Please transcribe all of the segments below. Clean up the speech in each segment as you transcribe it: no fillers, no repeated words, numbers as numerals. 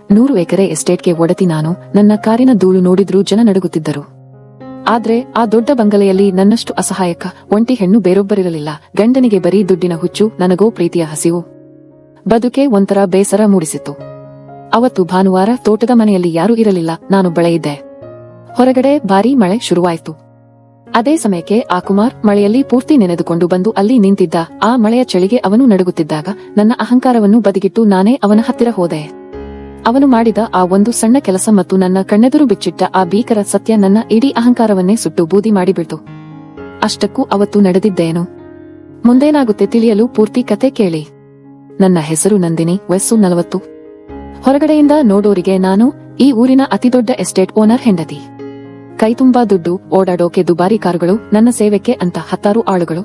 100 ಎಕರೆ ಎಸ್ಟೇಟ್ಗೆ ಒಡತಿ ನಾನು. ನನ್ನ ಕಾರಿನ ಧೂಳು ನೋಡಿದ್ರೂ ಜನ ನಡುಗುತ್ತಿದ್ದರು. ಆದ್ರೆ ಆ ದೊಡ್ಡ ಬಂಗಲೆಯಲ್ಲಿ ನನ್ನಷ್ಟು ಅಸಹಾಯಕ ಒಂಟಿ ಹೆಣ್ಣು ಬೇರೊಬ್ಬರಿರಲಿಲ್ಲ. ಗಂಡನಿಗೆ ಬರೀ ದುಡ್ಡಿನ ಹುಚ್ಚು, ನನಗೋ ಪ್ರೀತಿಯ ಹಸಿವು. ಬದುಕೆ ಒಂಥರ ಬೇಸರ ಮೂಡಿಸಿತ್ತು. ಅವತ್ತು ಭಾನುವಾರ. ತೋಟದ ಮನೆಯಲ್ಲಿ ಯಾರೂ ಇರಲಿಲ್ಲ. ನಾನೊಬ್ಬಳೇ ಇದ್ದೆ. ಹೊರಗಡೆ ಭಾರೀ ಮಳೆ ಶುರುವಾಯಿತು. ಅದೇ ಸಮಯಕ್ಕೆ ಆ ಕುಮಾರ್ ಮಳೆಯಲ್ಲಿ ಪೂರ್ತಿ ನೆನೆದುಕೊಂಡು ಬಂದು ಅಲ್ಲಿ ನಿಂತಿದ್ದ. ಆ ಮಳೆಯ ಚಳಿಗೆ ಅವನು ನಡುಗುತ್ತಿದ್ದಾಗ ನನ್ನ ಅಹಂಕಾರವನ್ನು ಬದಿಗಿಟ್ಟು ನಾನೇ ಅವನ ಹತ್ತಿರ ಹೋದೆ. ಅವನು ಮಾಡಿದ ಆ ಒಂದು ಸಣ್ಣ ಕೆಲಸ ಮತ್ತು ನನ್ನ ಕಣ್ಣೆದುರು ಬಿಚ್ಚಿಟ್ಟ ಆ ಭೀಕರ ಸತ್ಯ ನನ್ನ ಇಡೀ ಅಹಂಕಾರವನ್ನೇ ಸುಟ್ಟು ಬೂದಿ ಮಾಡಿಬಿಡ್ತು. ಅಷ್ಟಕ್ಕೂ ಅವತ್ತು ನಡೆದಿದ್ದೇನು, ಮುಂದೇನಾಗುತ್ತೆ ತಿಳಿಯಲು ಪೂರ್ತಿ ಕತೆ ಕೇಳಿ. ನನ್ನ ಹೆಸರು ನಂದಿನಿ, ವಯಸ್ಸು 40. ಹೊರಗಡೆಯಿಂದ ನೋಡೋರಿಗೆ ನಾನು ಈ ಊರಿನ ಅತಿದೊಡ್ಡ ಎಸ್ಟೇಟ್ ಓನರ್ ಹೆಂಡತಿ. ಕೈತುಂಬಾ ದುಡ್ಡು, ಓಡಾಡೋಕೆ ದುಬಾರಿ ಕಾರುಗಳು, ನನ್ನ ಸೇವೆಕ್ಕೆ ಅಂತ 10 ಆಳುಗಳು.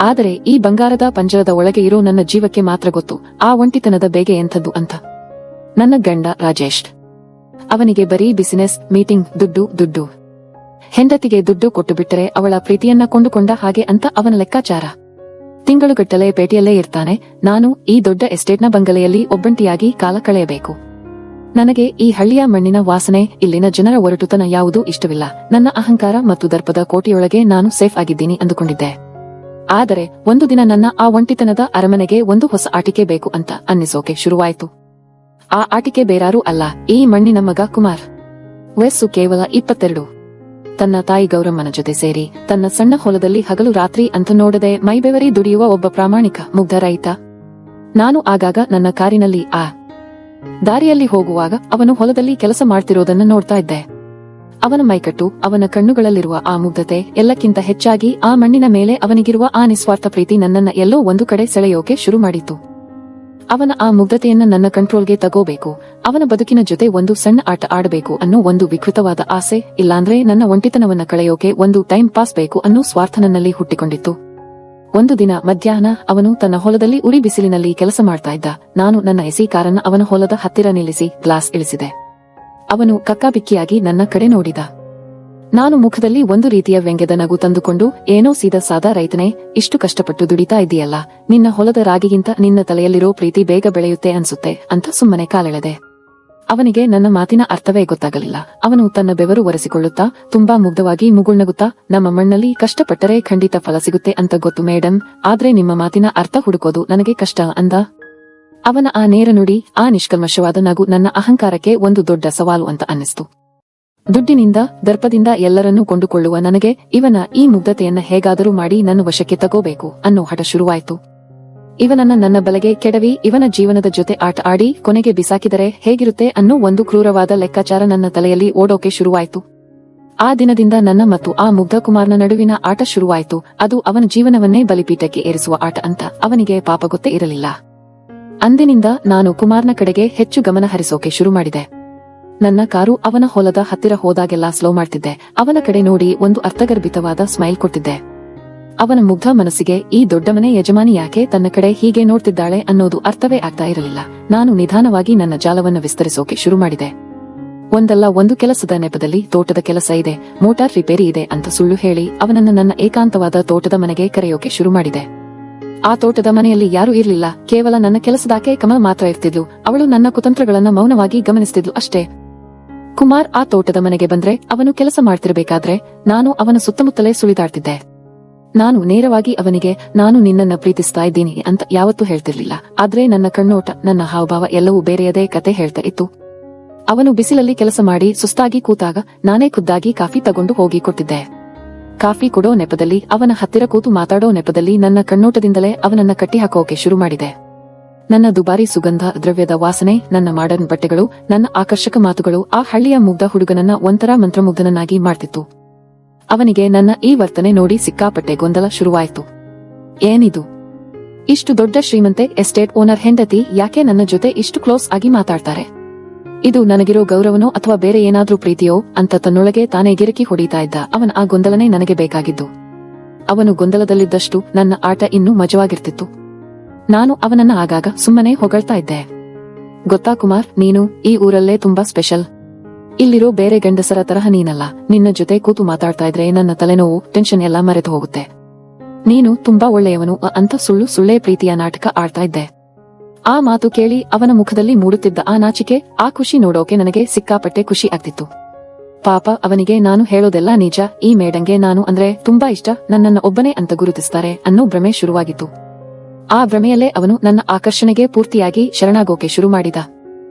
ಆದರೆ ಈ ಬಂಗಾರದ ಪಂಜರದ ಒಳಗೆ ಇರೋ ನನ್ನ ಜೀವಕ್ಕೆ ಮಾತ್ರ ಗೊತ್ತು ಆ ಒಂಟಿತನದ ಬೇಗೆ ಎಂಥದ್ದು ಅಂತ. ನನ್ನ ಗಂಡ ರಾಜೇಶ್. ಅವನಿಗೆ ಬರೀ ಬಿಸಿನೆಸ್, ಮೀಟಿಂಗ್, ದುಡ್ಡು ದುಡ್ಡು. ಹೆಂಡತಿಗೆ ದುಡ್ಡು ಕೊಟ್ಟು ಬಿಟ್ಟರೆ ಅವಳ ಪ್ರೀತಿಯನ್ನ ಕೊಂಡುಕೊಂಡ ಹಾಗೆ ಅಂತ ಅವನ ಲೆಕ್ಕಾಚಾರ. ತಿಂಗಳುಗಟ್ಟಲೆ ಪೇಟೆಯಲ್ಲೇ ಇರ್ತಾನೆ. ನಾನು ಈ ದೊಡ್ಡ ಎಸ್ಟೇಟ್ನ ಬಂಗಲೆಯಲ್ಲಿ ಒಬ್ಬಂಟಿಯಾಗಿ ಕಾಲ ಕಳೆಯಬೇಕು. ನನಗೆ ಈ ಹಳ್ಳಿಯ ಮಣ್ಣಿನ ವಾಸನೆ, ಇಲ್ಲಿನ ಜನರ ಒರಟುತನ ಯಾವುದೂ ಇಷ್ಟವಿಲ್ಲ. ನನ್ನ ಅಹಂಕಾರ ಮತ್ತು ದರ್ಪದ ಕೋಟೆಯೊಳಗೆ ನಾನು ಸೇಫ್ ಆಗಿದ್ದೀನಿ ಅಂದುಕೊಂಡಿದ್ದೆ. ಆದರೆ ಒಂದು ದಿನ ನನ್ನ ಆ ಒಂಟಿತನದ ಅರಮನೆಗೆ ಒಂದು ಹೊಸ ಆಟಿಕೆ ಬೇಕು ಅಂತ ಅನ್ನಿಸೋಕೆ ಶುರುವಾಯಿತು. ಆ ಆಟಿಕೆ ಬೇರಾರೂ ಅಲ್ಲ, ಈ ಮಣ್ಣಿನ ಮಗ ಕುಮಾರ್. ವಯಸ್ಸು ಕೇವಲ 22. ತನ್ನ ತಾಯಿ ಗೌರಮ್ಮನ ಜೊತೆ ಸೇರಿ ತನ್ನ ಸಣ್ಣ ಹೊಲದಲ್ಲಿ ಹಗಲು ರಾತ್ರಿ ಅಂತ ನೋಡದೆ ಮೈಬೆವರಿ ದುಡಿಯುವ ಒಬ್ಬ ಪ್ರಾಮಾಣಿಕ ಮುಗ್ಧ ರೈತ. ನಾನು ಆಗಾಗ ನನ್ನ ಕಾರಿನಲ್ಲಿ ಆ ದಾರಿಯಲ್ಲಿ ಹೋಗುವಾಗ ಅವನು ಹೊಲದಲ್ಲಿ ಕೆಲಸ ಮಾಡ್ತಿರೋದನ್ನ ನೋಡ್ತಾ ಇದ್ದೆ. ಅವನ ಮೈಕಟ್ಟು, ಅವನ ಕಣ್ಣುಗಳಲ್ಲಿರುವ ಆ ಮುಗ್ಧತೆ, ಎಲ್ಲಕ್ಕಿಂತ ಹೆಚ್ಚಾಗಿ ಆ ಮಣ್ಣಿನ ಮೇಲೆ ಅವನಿಗಿರುವ ಆ ನಿಸ್ವಾರ್ಥ ಪ್ರೀತಿ ನನ್ನನ್ನ ಎಲ್ಲೋ ಒಂದು ಕಡೆ ಸೆಳೆಯೋಕೆ ಶುರು ಮಾಡಿತು. ಅವನ ಆ ಮುಗ್ಧತೆಯನ್ನ ನನ್ನ ಕಂಟ್ರೋಲ್ಗೆ ತಗೋಬೇಕು, ಅವನ ಬದುಕಿನ ಜೊತೆ ಒಂದು ಸಣ್ಣ ಆಟ ಆಡಬೇಕು ಅನ್ನೋ ಒಂದು ವಿಕೃತವಾದ ಆಸೆ, ಇಲ್ಲಾಂದ್ರೆ ನನ್ನ ಒಂಟಿತನವನ್ನ ಕಳೆಯೋಕೆ ಒಂದು ಟೈಮ್ ಪಾಸ್ ಬೇಕು ಅನ್ನೋ ಸ್ವಾರ್ಥ ನನ್ನಲ್ಲಿ ಹುಟ್ಟಿಕೊಂಡಿತ್ತು. ಒಂದು ದಿನ ಮಧ್ಯಾಹ್ನ ಅವನು ತನ್ನ ಹೊಲದಲ್ಲಿ ಉರಿ ಬಿಸಿಲಿನಲ್ಲಿ ಕೆಲಸ ಮಾಡ್ತಾ ಇದ್ದ. ನಾನು ನನ್ನ ಎಸಿ ಕಾರನ್ನ ಅವನ ಹೊಲದ ಹತ್ತಿರ ನಿಲ್ಲಿಸಿ ಗ್ಲಾಸ್ ಇಳಿಸಿದೆ. ಅವನು ಕಕ್ಕಾಬಿಕ್ಕಿಯಾಗಿ ನನ್ನ ಕಡೆ ನೋಡಿದ. ನಾನು ಮುಖದಲ್ಲಿ ಒಂದು ರೀತಿಯ ವ್ಯಂಗ್ಯದ ನಗು ತಂದುಕೊಂಡು, ಏನೋ ಸೀದಾ ಸಾದಾ ರೈತನೇ, ಇಷ್ಟು ಕಷ್ಟಪಟ್ಟು ದುಡಿತಾ ಇದ್ದೀಯಲ್ಲ, ನಿನ್ನ ಹೊಲದ ರಾಗಿಗಿಂತ ನಿನ್ನ ತಲೆಯಲ್ಲಿರೋ ಪ್ರೀತಿ ಬೇಗ ಬೆಳೆಯುತ್ತೆ ಅನ್ಸುತ್ತೆ ಅಂತ ಸುಮ್ಮನೆ ಕಾಲೆಳೆದೆ. ಅವನಿಗೆ ನನ್ನ ಮಾತಿನ ಅರ್ಥವೇ ಗೊತ್ತಾಗಲಿಲ್ಲ. ಅವನು ತನ್ನ ಬೆವರು ಒರೆಸಿಕೊಳ್ಳುತ್ತಾ ತುಂಬಾ ಮುಗ್ಧವಾಗಿ ಮುಗುಳ್ನಗುತ್ತಾ, ನಮ್ಮ ಮಣ್ಣಲ್ಲಿ ಕಷ್ಟಪಟ್ಟರೆ ಖಂಡಿತ ಫಲ ಸಿಗುತ್ತೆ ಅಂತ ಗೊತ್ತು ಮೇಡಮ್, ಆದ್ರೆ ನಿಮ್ಮ ಮಾತಿನ ಅರ್ಥ ಹುಡುಕೋದು ನನಗೆ ಕಷ್ಟ ಅಂದ. ಅವನ ಆ ನೇರ ನುಡಿ, ಆ ನಿಷ್ಕಲ್ಮಶವಾದ ನಗು ನನ್ನ ಅಹಂಕಾರಕ್ಕೆ ಒಂದು ದೊಡ್ಡ ಸವಾಲು ಅಂತ ಅನ್ನಿಸ್ತು. ದುಡ್ಡಿನಿಂದ, ದರ್ಪದಿಂದ ಎಲ್ಲರನ್ನೂ ಕೊಂಡುಕೊಳ್ಳುವ ನನಗೆ ಇವನ ಈ ಮುಗ್ಧತೆಯನ್ನ ಹೇಗಾದರೂ ಮಾಡಿ ನನ್ನ ವಶಕ್ಕೆ ತಗೋಬೇಕು ಅನ್ನೋ ಹಠ ಶುರುವಾಯಿತು. ಇವನನ್ನ ನನ್ನ ಬಲೆಗೆ ಕೆಡವಿ ಇವನ ಜೀವನದ ಜೊತೆ ಆಟ ಆಡಿ ಕೊನೆಗೆ ಬಿಸಾಕಿದರೆ ಹೇಗಿರುತ್ತೆ ಅನ್ನೋ ಒಂದು ಕ್ರೂರವಾದ ಲೆಕ್ಕಾಚಾರ ನನ್ನ ತಲೆಯಲ್ಲಿ ಓಡೋಕೆ ಶುರುವಾಯಿತು. ಆ ದಿನದಿಂದ ನನ್ನ ಮತ್ತು ಆ ಮುಗ್ಧ ಕುಮಾರ್ನ ನಡುವಿನ ಆಟ ಶುರುವಾಯಿತು. ಅದು ಅವನ ಜೀವನವನ್ನೇ ಬಲಿಪೀಠಕ್ಕೆ ಏರಿಸುವ ಆಟ ಅಂತ ಅವನಿಗೆ ಪಾಪ ಗೊತ್ತೇ ಇರಲಿಲ್ಲ. ಅಂದಿನಿಂದ ನಾನು ಕುಮಾರ್ನ ಕಡೆಗೆ ಹೆಚ್ಚು ಗಮನ ಹರಿಸೋಕೆ ಶುರು ಮಾಡಿದೆ. ನನ್ನ ಕಾರು ಅವನ ಹೊಲದ ಹತ್ತಿರ ಹೋದಾಗೆಲ್ಲ ಸ್ಲೋ ಮಾಡ್ತಿದ್ದೆ. ಅವನ ಕಡೆ ನೋಡಿ ಒಂದು ಅರ್ಥಗರ್ಭಿತವಾದ ಸ್ಮೈಲ್ ಕೊಡ್ತಿದ್ದೆ. ಅವನ ಮುಗ್ಧ ಮನಸ್ಸಿಗೆ ಈ ದೊಡ್ಡ ಮನೆ ಯಜಮಾನಿ ಯಾಕೆ ತನ್ನ ಕಡೆ ಹೀಗೆ ನೋಡ್ತಿದ್ದಾಳೆ ಅನ್ನೋದು ಅರ್ಥವೇ ಆಗ್ತಾ ಇರಲಿಲ್ಲ. ನಾನು ನಿಧಾನವಾಗಿ ನನ್ನ ಜಾಲವನ್ನು ವಿಸ್ತರಿಸೋಕೆ ಶುರು ಮಾಡಿದೆ. ಒಂದಲ್ಲ ಒಂದು ಕೆಲಸದ ನೆಪದಲ್ಲಿ ತೋಟದ ಕೆಲಸ ಇದೆ, ಮೋಟಾರ್ ರಿಪೇರಿ ಇದೆ ಅಂತ ಸುಳ್ಳು ಹೇಳಿ ಅವನನ್ನ ನನ್ನ ಏಕಾಂತವಾದ ತೋಟದ ಮನೆಗೆ ಕರೆಯೋಕೆ ಶುರು ಮಾಡಿದೆ. ಆ ತೋಟದ ಮನೆಯಲ್ಲಿ ಯಾರೂ ಇರಲಿಲ್ಲ. ಕೇವಲ ನನ್ನ ಕೆಲಸದಾಕೆ ಕಮಲ್ ಮಾತ್ರ ಇರ್ತಿದ್ಲು. ಅವಳು ನನ್ನ ಕುತಂತ್ರಗಳನ್ನ ಮೌನವಾಗಿ ಗಮನಿಸ್ತಿದ್ಲು ಅಷ್ಟೇ. ಕುಮಾರ್ ಆ ತೋಟದ ಮನೆಗೆ ಬಂದ್ರೆ ಅವನು ಕೆಲಸ ಮಾಡ್ತಿರ್ಬೇಕಾದ್ರೆ ನಾನು ಅವನ ಸುತ್ತಮುತ್ತಲೇ ಸುಳಿದಾಡ್ತಿದ್ದೆ. ನಾನು ನೇರವಾಗಿ ಅವನಿಗೆ ನಾನು ನಿನ್ನನ್ನ ಪ್ರೀತಿಸ್ತಾ ಇದ್ದೀನಿ ಅಂತ ಯಾವತ್ತೂ ಹೇಳ್ತಿರ್ಲಿಲ್ಲ. ಆದ್ರೆ ನನ್ನ ಕಣ್ಣೋಟ, ನನ್ನ ಹಾವಭಾವ ಎಲ್ಲವೂ ಬೇರೆಯದೇ ಕತೆ ಹೇಳ್ತಾ ಇತ್ತು. ಅವನು ಬಿಸಿಲಲ್ಲಿ ಕೆಲಸ ಮಾಡಿ ಸುಸ್ತಾಗಿ ಕೂತಾಗ ನಾನೇ ಖುದ್ದಾಗಿ ಕಾಫಿ ತಗೊಂಡು ಹೋಗಿ ಕೊಟ್ಟಿದ್ದೆ. ಕಾಫಿ ಕೊಡೋ ನೆಪದಲ್ಲಿ, ಅವನ ಹತ್ತಿರ ಕೂತು ಮಾತಾಡೋ ನೆಪದಲ್ಲಿ ನನ್ನ ಕಣ್ಣೋಟದಿಂದಲೇ ಅವನನ್ನ ಕಟ್ಟಿಹಾಕೋಕೆ ಶುರು ಮಾಡಿದೆ. ನನ್ನ ದುಬಾರಿ ಸುಗಂಧ ದ್ರವ್ಯದ ವಾಸನೆ, ನನ್ನ ಮಾಡರ್ನ್ ಬಟ್ಟೆಗಳು, ನನ್ನ ಆಕರ್ಷಕ ಮಾತುಗಳು ಆ ಹಳ್ಳಿಯ ಮುಗ್ಧ ಹುಡುಗನನ್ನ ಒಂಥರ ಮಂತ್ರಮುಗ್ಧನನ್ನಾಗಿ ಮಾಡ್ತಿತ್ತು. ಅವನಿಗೆ ನನ್ನ ಈ ವರ್ತನೆ ನೋಡಿ ಸಿಕ್ಕಾಪಟ್ಟೆ ಗೊಂದಲ ಶುರುವಾಯಿತು. ಏನಿದು, ಇಷ್ಟು ದೊಡ್ಡ ಶ್ರೀಮಂತೆ ಎಸ್ಟೇಟ್ ಓನರ್ ಹೆಂಡತಿ ಯಾಕೆ ನನ್ನ ಜೊತೆ ಇಷ್ಟು ಕ್ಲೋಸ್ ಆಗಿ ಮಾತಾಡ್ತಾರೆ? ಇದು ನನಗಿರೋ ಗೌರವನೋ ಅಥವಾ ಬೇರೆ ಏನಾದ್ರೂ ಪ್ರೀತಿಯೋ ಅಂತ ತನ್ನೊಳಗೆ ತಾನೇ ಗಿರಕಿ ಹೊಡೀತಾ ಇದ್ದ ಅವನ ಆ ಗೊಂದಲನೇ ನನಗೆ ಬೇಕಾಗಿದ್ದು. ಅವನು ಗೊಂದಲದಲ್ಲಿದ್ದಷ್ಟು ನನ್ನ ಆಟ ಇನ್ನೂ ಮಜವಾಗಿರ್ತಿತ್ತು. ನಾನು ಅವನನ್ನ ಆಗಾಗ ಸುಮ್ಮನೆ ಹೊಗಳ್ತಾ ಇದ್ದೆ. ಗೊತ್ತಾ ಕುಮಾರ್, ನೀನು ಈ ಊರಲ್ಲೇ ತುಂಬಾ ಸ್ಪೆಷಲ್. ಇಲ್ಲಿರೋ ಬೇರೆ ಗಂಡಸರ ತರಹ ನೀನಲ್ಲ. ನಿನ್ನ ಜೊತೆ ಕೂತು ಮಾತಾಡ್ತಾ ಇದ್ರೆ ನನ್ನ ತಲೆನೋವು, ಟೆನ್ಷನ್ ಎಲ್ಲ ಮರೆತು ಹೋಗುತ್ತೆ. ನೀನು ತುಂಬಾ ಒಳ್ಳೆಯವನು ಅಂತ ಸುಳ್ಳು ಸುಳ್ಳೇ ಪ್ರೀತಿಯ ನಾಟಕ ಆಡ್ತಾ ಇದ್ದೆ. ಆ ಮಾತು ಕೇಳಿ ಅವನ ಮುಖದಲ್ಲಿ ಮೂಡುತ್ತಿದ್ದ ಆ ನಾಚಿಕೆ, ಆ ಖುಷಿ ನೋಡೋಕೆ ನನಗೆ ಸಿಕ್ಕಾಪಟ್ಟೆ ಖುಷಿ ಆಗ್ತಿತ್ತು. ಪಾಪ ಅವನಿಗೆ ನಾನು ಹೇಳೋದೆಲ್ಲ ನಿಜ, ಈ ಮೇಡಂಗೆ ನಾನು ಅಂದ್ರೆ ತುಂಬಾ ಇಷ್ಟ, ನನ್ನನ್ನ ಒಬ್ಬನೇ ಅಂತ ಗುರುತಿಸ್ತಾರೆ ಅನ್ನೋ ಭ್ರಮೆ ಶುರುವಾಗಿತ್ತು. ಆ ಭ್ರಮೆಯಲ್ಲೇ ಅವನು ನನ್ನ ಆಕರ್ಷಣೆಗೆ ಪೂರ್ತಿಯಾಗಿ ಶರಣಾಗೋಕೆ ಶುರು ಮಾಡಿದ.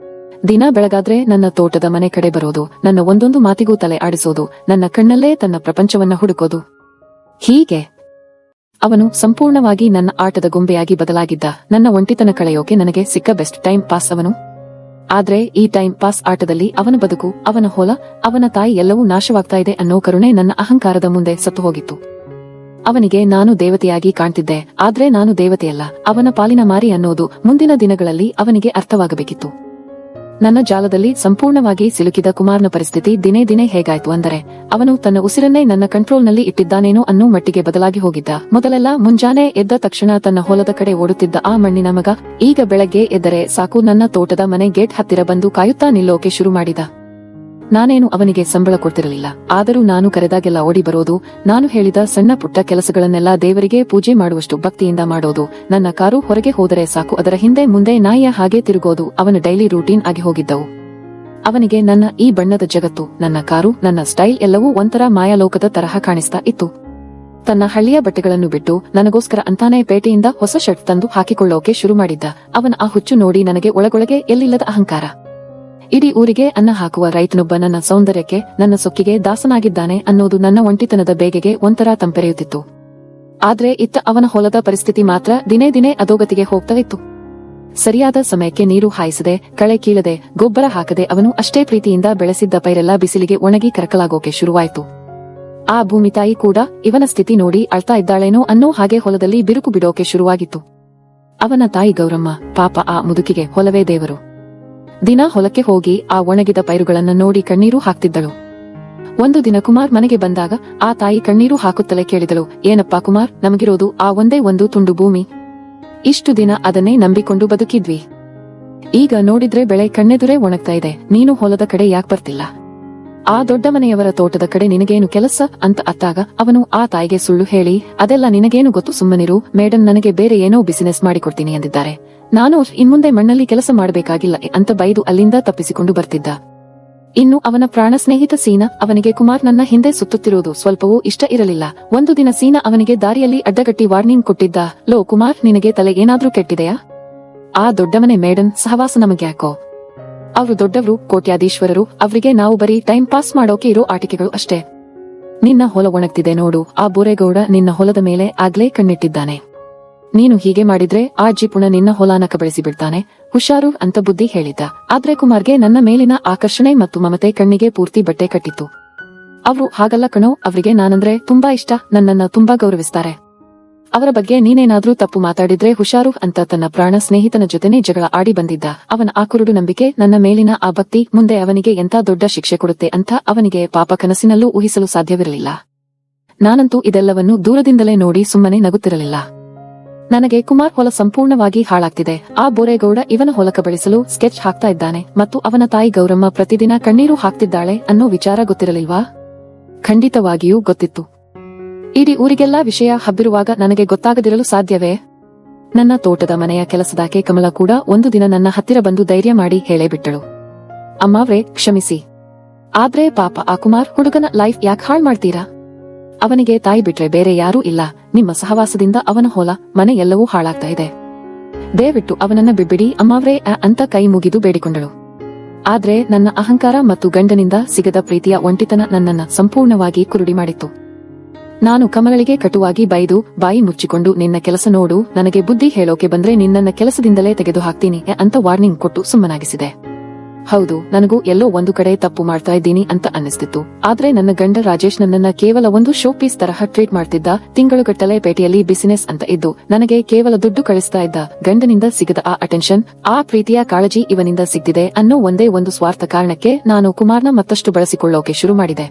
ದಿನ ಬೆಳಗಾದ್ರೆ ನನ್ನ ತೋಟದ ಮನೆ ಕಡೆ ಬರೋದು, ನನ್ನ ಒಂದೊಂದು ಮಾತಿಗೂ ತಲೆ ಆಡಿಸೋದು, ನನ್ನ ಕಣ್ಣಲ್ಲೇ ತನ್ನ ಪ್ರಪಂಚವನ್ನ ಹುಡುಕೋದು. ಹೀಗೆ ಅವನು ಸಂಪೂರ್ಣವಾಗಿ ನನ್ನ ಆಟದ ಗೊಂಬೆಯಾಗಿ ಬದಲಾಗಿದ್ದ. ನನ್ನ ಒಂಟಿತನ ಕಳೆಯೋಕೆ ನನಗೆ ಸಿಕ್ಕ ಬೆಸ್ಟ್ ಟೈಮ್ ಪಾಸ್ ಅವನು. ಆದ್ರೆ ಈ ಟೈಮ್ ಪಾಸ್ ಆಟದಲ್ಲಿ ಅವನ ಬದುಕು, ಅವನ ಹೊಲ, ಅವನ ತಾಯಿ ಎಲ್ಲವೂ ನಾಶವಾಗ್ತಾ ಇದೆ ಅನ್ನೋ ಕರುಣೆ ನನ್ನ ಅಹಂಕಾರದ ಮುಂದೆ ಸತ್ತು ಹೋಗಿತ್ತು. ಅವನಿಗೆ ನಾನು ದೇವತೆಯಾಗಿ ಕಾಣ್ತಿದ್ದೆ, ಆದ್ರೆ ನಾನು ದೇವತೆಯಲ್ಲ, ಅವನ ಪಾಲಿನ ಮಾರಿ ಅನ್ನೋದು ಮುಂದಿನ ದಿನಗಳಲ್ಲಿ ಅವನಿಗೆ ಅರ್ಥವಾಗಬೇಕಿತ್ತು. ನನ್ನ ಜಾಲದಲ್ಲಿ ಸಂಪೂರ್ಣವಾಗಿ ಸಿಲುಕಿದ ಕುಮಾರ್ನ ಪರಿಸ್ಥಿತಿ ದಿನೇ ದಿನೇ ಹೇಗಾಯ್ತು ಅಂದರೆ, ಅವನು ತನ್ನ ಉಸಿರನ್ನೇ ನನ್ನ ಕಂಟ್ರೋಲ್ನಲ್ಲಿ ಇಟ್ಟಿದ್ದಾನೇನೋ ಅನ್ನೋ ಮಟ್ಟಿಗೆ ಬದಲಾಗಿ ಹೋಗಿದ್ದ. ಮೊದಲೆಲ್ಲ ಮುಂಜಾನೆ ಎದ್ದ ತಕ್ಷಣ ತನ್ನ ಹೊಲದ ಕಡೆ ಓಡುತ್ತಿದ್ದ ಆ ಮಣ್ಣಿನ ಮಗ ಈಗ ಬೆಳಗ್ಗೆ ಎದ್ದರೆ ಸಾಕು ನನ್ನ ತೋಟದ ಮನೆ ಗೇಟ್ ಹತ್ತಿರ ಬಂದು ಕಾಯುತ್ತಾ ನಿಲ್ಲೋಕೆ ಶುರು ಮಾಡಿದ. ನಾನೇನು ಅವನಿಗೆ ಸಂಬಳ ಕೊಡ್ತಿರಲಿಲ್ಲ, ಆದರೂ ನಾನು ಕರೆದಾಗೆಲ್ಲ ಓಡಿ ಬರೋದು, ನಾನು ಹೇಳಿದ ಸಣ್ಣ ಪುಟ್ಟ ಕೆಲಸಗಳನ್ನೆಲ್ಲ ದೇವರಿಗೆ ಪೂಜೆ ಮಾಡುವಷ್ಟು ಭಕ್ತಿಯಿಂದ ಮಾಡೋದು, ನನ್ನ ಕಾರು ಹೊರಗೆ ಹೋದರೆ ಸಾಕು ಅದರ ಹಿಂದೆ ಮುಂದೆ ನಾಯಿಯ ಹಾಗೆ ತಿರುಗೋದು ಅವನ ಡೈಲಿ ರೂಟೀನ್ ಆಗಿ ಹೋಗಿದ್ದವು. ಅವನಿಗೆ ನನ್ನ ಈ ಬಣ್ಣದ ಜಗತ್ತು, ನನ್ನ ಕಾರು, ನನ್ನ ಸ್ಟೈಲ್ ಎಲ್ಲವೂ ಒಂಥರ ಮಾಯಾಲೋಕದ ತರಹ ಕಾಣಿಸ್ತಾ ಇತ್ತು. ತನ್ನ ಹಳ್ಳಿಯ ಬಟ್ಟೆಗಳನ್ನು ಬಿಟ್ಟು ನನಗೋಸ್ಕರ ಅಂತಾನೆ ಪೇಟೆಯಿಂದ ಹೊಸ ಶರ್ಟ್ ತಂದು ಹಾಕಿಕೊಳ್ಳೋಕೆ ಶುರು ಮಾಡಿದ್ದ. ಅವನ ಆ ಹುಚ್ಚು ನೋಡಿ ನನಗೆ ಒಳಗೊಳಗೆ ಎಲ್ಲಿಲ್ಲದ ಅಹಂಕಾರ. ಇಡೀ ಊರಿಗೆ ಅನ್ನ ಹಾಕುವ ರೈತನೊಬ್ಬ ನನ್ನ ಸೌಂದರ್ಯಕ್ಕೆ, ನನ್ನ ಸೊಕ್ಕಿಗೆ ದಾಸನಾಗಿದ್ದಾನೆ ಅನ್ನೋದು ನನ್ನ ಒಂಟಿತನದ ಬೇಗೆಗೆ ಒಂಥರ ತಂಪೆರೆಯುತ್ತಿತ್ತು. ಆದ್ರೆ ಇತ್ತ ಅವನ ಹೊಲದ ಪರಿಸ್ಥಿತಿ ಮಾತ್ರ ದಿನೇ ದಿನೇ ಅಧೋಗತಿಗೆ ಹೋಗ್ತಾ ಇತ್ತು. ಸರಿಯಾದ ಸಮಯಕ್ಕೆ ನೀರು ಹಾಯಿಸದೆ, ಕಳೆ ಕೀಳದೆ, ಗೊಬ್ಬರ ಹಾಕದೆ ಅವನು ಅಷ್ಟೇ ಪ್ರೀತಿಯಿಂದ ಬೆಳೆಸಿದ್ದ ಪೈರೆಲ್ಲ ಬಿಸಿಲಿಗೆ ಒಣಗಿ ಕರಕಲಾಗೋಕೆ ಶುರುವಾಯ್ತು. ಆ ಭೂಮಿ ತಾಯಿ ಕೂಡ ಇವನ ಸ್ಥಿತಿ ನೋಡಿ ಅಳ್ತಾ ಇದ್ದಾಳೇನೋ ಅನ್ನೋ ಹಾಗೆ ಹೊಲದಲ್ಲಿ ಬಿರುಕು ಬಿಡೋಕೆ ಶುರುವಾಗಿತ್ತು. ಅವನ ತಾಯಿ ಗೌರಮ್ಮ, ಪಾಪ ಆ ಮುದುಕಿಗೆ ಹೊಲವೇ ದೇವರು. ದಿನ ಹೊಲಕ್ಕೆ ಹೋಗಿ ಆ ಒಣಗಿದ ಪೈರುಗಳನ್ನ ನೋಡಿ ಕಣ್ಣೀರು ಹಾಕ್ತಿದ್ದಳು. ಒಂದು ದಿನ ಕುಮಾರ್ ಮನೆಗೆ ಬಂದಾಗ ಆ ತಾಯಿ ಕಣ್ಣೀರು ಹಾಕುತ್ತಲೇ ಕೇಳಿದಳು, ಏನಪ್ಪಾ ಕುಮಾರ್, ನಮಗಿರೋದು ಆ ಒಂದೇ ಒಂದು ತುಂಡು ಭೂಮಿ, ಇಷ್ಟು ದಿನ ಅದನ್ನೇ ನಂಬಿಕೊಂಡು ಬದುಕಿದ್ವಿ, ಈಗ ನೋಡಿದ್ರೆ ಬೆಳೆ ಕಣ್ಣೆದುರೇ ಒಣಗ್ತಾ ಇದೆ, ನೀನು ಹೊಲದ ಕಡೆ ಯಾಕೆ ಬರ್ತಿಲ್ಲ, ಆ ದೊಡ್ಡ ಮನೆಯವರ ತೋಟದ ಕಡೆ ನಿನಗೇನು ಕೆಲಸ ಅಂತ ಅತ್ತಾಗ ಅವನು ಆ ತಾಯಿಗೆ ಸುಳ್ಳು ಹೇಳಿ, ಅದೆಲ್ಲ ನಿನಗೇನು ಗೊತ್ತು, ಸುಮ್ಮನಿರು, ಮೇಡಂ ನನಗೆ ಬೇರೆ ಏನೋ ಬಿಸಿನೆಸ್ ಮಾಡಿಕೊಡ್ತೀನಿ ಎಂದಿದ್ದಾರೆ, ನಾನು ಇನ್ಮುಂದೆ ಮಣ್ಣಲ್ಲಿ ಕೆಲಸ ಮಾಡಬೇಕಾಗಿಲ್ಲ ಅಂತ ಬೈದು ಅಲ್ಲಿಂದ ತಪ್ಪಿಸಿಕೊಂಡು ಬರ್ತಿದ್ದ. ಇನ್ನು ಅವನ ಪ್ರಾಣ ಸ್ನೇಹಿತ ಸೀನಾ, ಅವನಿಗೆ ಕುಮಾರ್ ನನ್ನ ಹಿಂದೆ ಸುತ್ತುತ್ತಿರುವುದು ಸ್ವಲ್ಪವೂ ಇಷ್ಟ ಇರಲಿಲ್ಲ. ಒಂದು ದಿನ ಸೀನಾ ಅವನಿಗೆ ದಾರಿಯಲ್ಲಿ ಅಡ್ಡಗಟ್ಟಿ ವಾರ್ನಿಂಗ್ ಕೊಟ್ಟಿದ್ದ, ಲೋ ಕುಮಾರ್, ನಿನಗೆ ತಲೆ ಏನಾದ್ರೂ ಕೆಟ್ಟಿದೆಯಾ, ಆ ದೊಡ್ಡಮನೆ ಮೇಡನ್ ಸಹವಾಸ ನಮಗ್ಯಾಕೋ, ಅವರು ದೊಡ್ಡವರು, ಕೋಟ್ಯಾಧೀಶ್ವರರು, ಅವರಿಗೆ ನಾವು ಬರೀ ಟೈಮ್ ಪಾಸ್ ಮಾಡೋಕೆ ಇರೋ ಆಟಿಕೆಗಳು ಅಷ್ಟೇ, ನಿನ್ನ ಹೊಲ ಒಣಗ್ತಿದೆ ನೋಡು, ಆ ಬೋರೇಗೌಡ ನಿನ್ನ ಹೊಲದ ಮೇಲೆ ಆಗ್ಲೇ ಕಣ್ಣಿಟ್ಟಿದ್ದಾನೆ, ನೀನು ಹೀಗೆ ಮಾಡಿದ್ರೆ ಆ ಜಿಪುಣ ನಿನ್ನ ಹೊಲಾನ ಕಬಳಿಸಿ ಬಿಡ್ತಾನೆ, ಹುಷಾರು ಅಂತ ಬುದ್ಧಿ ಹೇಳಿದ್ದ. ಆದ್ರೆ ಕುಮಾರ್ಗೆ ನನ್ನ ಮೇಲಿನ ಆಕರ್ಷಣೆ ಮತ್ತು ಮಮತೆ ಕಣ್ಣಿಗೆ ಪೂರ್ತಿ ಬಟ್ಟೆ ಕಟ್ಟಿತ್ತು. ಅವರು ಹಾಗಲ್ಲ ಕಣೋ, ಅವರಿಗೆ ನಾನಂದ್ರೆ ತುಂಬಾ ಇಷ್ಟ, ನನ್ನನ್ನ ತುಂಬಾ ಗೌರವಿಸ್ತಾರೆ, ಅವರ ಬಗ್ಗೆ ನೀನೇನಾದ್ರೂ ತಪ್ಪು ಮಾತಾಡಿದ್ರೆ ಹುಷಾರು ಅಂತ ತನ್ನ ಪ್ರಾಣ ಸ್ನೇಹಿತನ ಜೊತೆನೇ ಜಗಳ ಆಡಿ ಬಂದಿದ್ದ. ಅವನ ಆ ಕುರುಡು ನಂಬಿಕೆ, ನನ್ನ ಮೇಲಿನ ಆ ಭಕ್ತಿ ಮುಂದೆ ಅವನಿಗೆ ಎಂಥ ದೊಡ್ಡ ಶಿಕ್ಷೆ ಕೊಡುತ್ತೆ ಅಂತ ಅವನಿಗೆ ಪಾಪ ಕನಸಿನಲ್ಲೂ ಊಹಿಸಲು ಸಾಧ್ಯವಿರಲಿಲ್ಲ. ನಾನಂತೂ ಇದೆಲ್ಲವನ್ನು ದೂರದಿಂದಲೇ ನೋಡಿ ಸುಮ್ಮನೆ ನಗುತ್ತಿರಲಿಲ್ಲ. ನನಗೆ ಕುಮಾರ್ ಹೊಲ ಸಂಪೂರ್ಣವಾಗಿ ಹಾಳಾಗ್ತಿದೆ, ಆ ಬೋರೇಗೌಡ ಇವನ ಹೊಲ ಕಬಳಿಸಲು ಸ್ಕೆಚ್ ಹಾಕ್ತಾ ಇದ್ದಾನೆ ಮತ್ತು ಅವನ ತಾಯಿ ಗೌರಮ್ಮ ಪ್ರತಿದಿನ ಕಣ್ಣೀರು ಹಾಕ್ತಿದ್ದಾಳೆ ಅನ್ನೋ ವಿಚಾರ ಗೊತ್ತಿರಲಿಲ್ವಾ? ಖಂಡಿತವಾಗಿಯೂ ಗೊತ್ತಿತ್ತು. ಇಡೀ ಊರಿಗೆಲ್ಲಾ ವಿಷಯ ಹಬ್ಬಿರುವಾಗ ನನಗೆ ಗೊತ್ತಾಗದಿರಲು ಸಾಧ್ಯವೇ? ನನ್ನ ತೋಟದ ಮನೆಯ ಕೆಲಸದಾಕೆ ಕಮಲ ಕೂಡ ಒಂದು ದಿನ ನನ್ನ ಹತ್ತಿರ ಬಂದು ಧೈರ್ಯ ಮಾಡಿ ಹೇಳೇ ಬಿಟ್ಟಳು, ಅಮ್ಮಾವ್ರೆ ಕ್ಷಮಿಸಿ, ಆದ್ರೆ ಪಾಪ ಆ ಕುಮಾರ್ ಹುಡುಗನ ಲೈಫ್ ಯಾಕೆ ಹಾಳ್ ಮಾಡ್ತೀರಾ, ಅವನಿಗೆ ತಾಯಿ ಬಿಟ್ರೆ ಬೇರೆ ಯಾರೂ ಇಲ್ಲ, ನಿಮ್ಮ ಸಹವಾಸದಿಂದ ಅವನ ಹೊಲ ಮನೆ ಎಲ್ಲವೂ ಹಾಳಾಗ್ತಾ ಇದೆ, ದಯವಿಟ್ಟು ಅವನನ್ನ ಬಿಡ್ಬಿಡಿ ಅಮ್ಮಾವ್ರೆ ಅಂತ ಕೈ ಮುಗಿದು ಬೇಡಿಕೊಂಡಳು. ಆದ್ರೆ ನನ್ನ ಅಹಂಕಾರ ಮತ್ತು ಗಂಡನಿಂದ ಸಿಗದ ಪ್ರೀತಿಯ ಒಂಟಿತನ ನನ್ನನ್ನ ಸಂಪೂರ್ಣವಾಗಿ ಕುರುಡಿ ಮಾಡಿತ್ತು. ನಾನು ಕಮಲಳಿಗೆ ಕಟುವಾಗಿ ಬೈದು ಬಾಯಿ ಮುಚ್ಚಿಕೊಂಡು, ನಿನ್ನ ಕೆಲಸ ನೋಡು, ನನಗೆ ಬುದ್ಧಿ ಹೇಳೋಕೆ ಬಂದ್ರೆ ನಿನ್ನನ್ನ ಕೆಲಸದಿಂದಲೇ ತೆಗೆದು ಹಾಕ್ತೀನಿ ಅಂತ ವಾರ್ನಿಂಗ್ ಕೊಟ್ಟು ಸುಮ್ಮನಾಗಿಸಿದೆ. ಹೌದು, ನನಗೂ ಎಲ್ಲೋ ಒಂದು ಕಡೆ ತಪ್ಪು ಮಾಡ್ತಾ ಇದ್ದೀನಿ ಅಂತ ಅನ್ನಿಸ್ತಿತ್ತು. ಆದ್ರೆ ನನ್ನ ಗಂಡ ರಾಜೇಶ್ ನನ್ನನ್ನ ಕೇವಲ ಒಂದು ಶೋ ಪೀಸ್ ತರಹ ಟ್ರೀಟ್ ಮಾಡ್ತಿದ್ದ. ತಿಂಗಳುಗಟ್ಟಲೆ ಪೇಟೆಯಲ್ಲಿ ಬಿಸಿನೆಸ್ ಅಂತ ಇದ್ದು ನನಗೆ ಕೇವಲ ದುಡ್ಡು ಕಳಿಸ್ತಾ ಇದ್ದ. ಗಂಡನಿಂದ ಸಿಗದ ಆ ಅಟೆನ್ಷನ್, ಆ ಪ್ರೀತಿಯ ಕಾಳಜಿ ಇವನಿಂದ ಸಿಗ್ತಿದೆ ಅನ್ನೋ ಒಂದೇ ಒಂದು ಸ್ವಾರ್ಥ ಕಾರಣಕ್ಕೆ ನಾನು ಕುಮಾರ್ನ ಮತ್ತಷ್ಟು ಬಳಸಿಕೊಳ್ಳೋಕೆ ಶುರು ಮಾಡಿದೆ.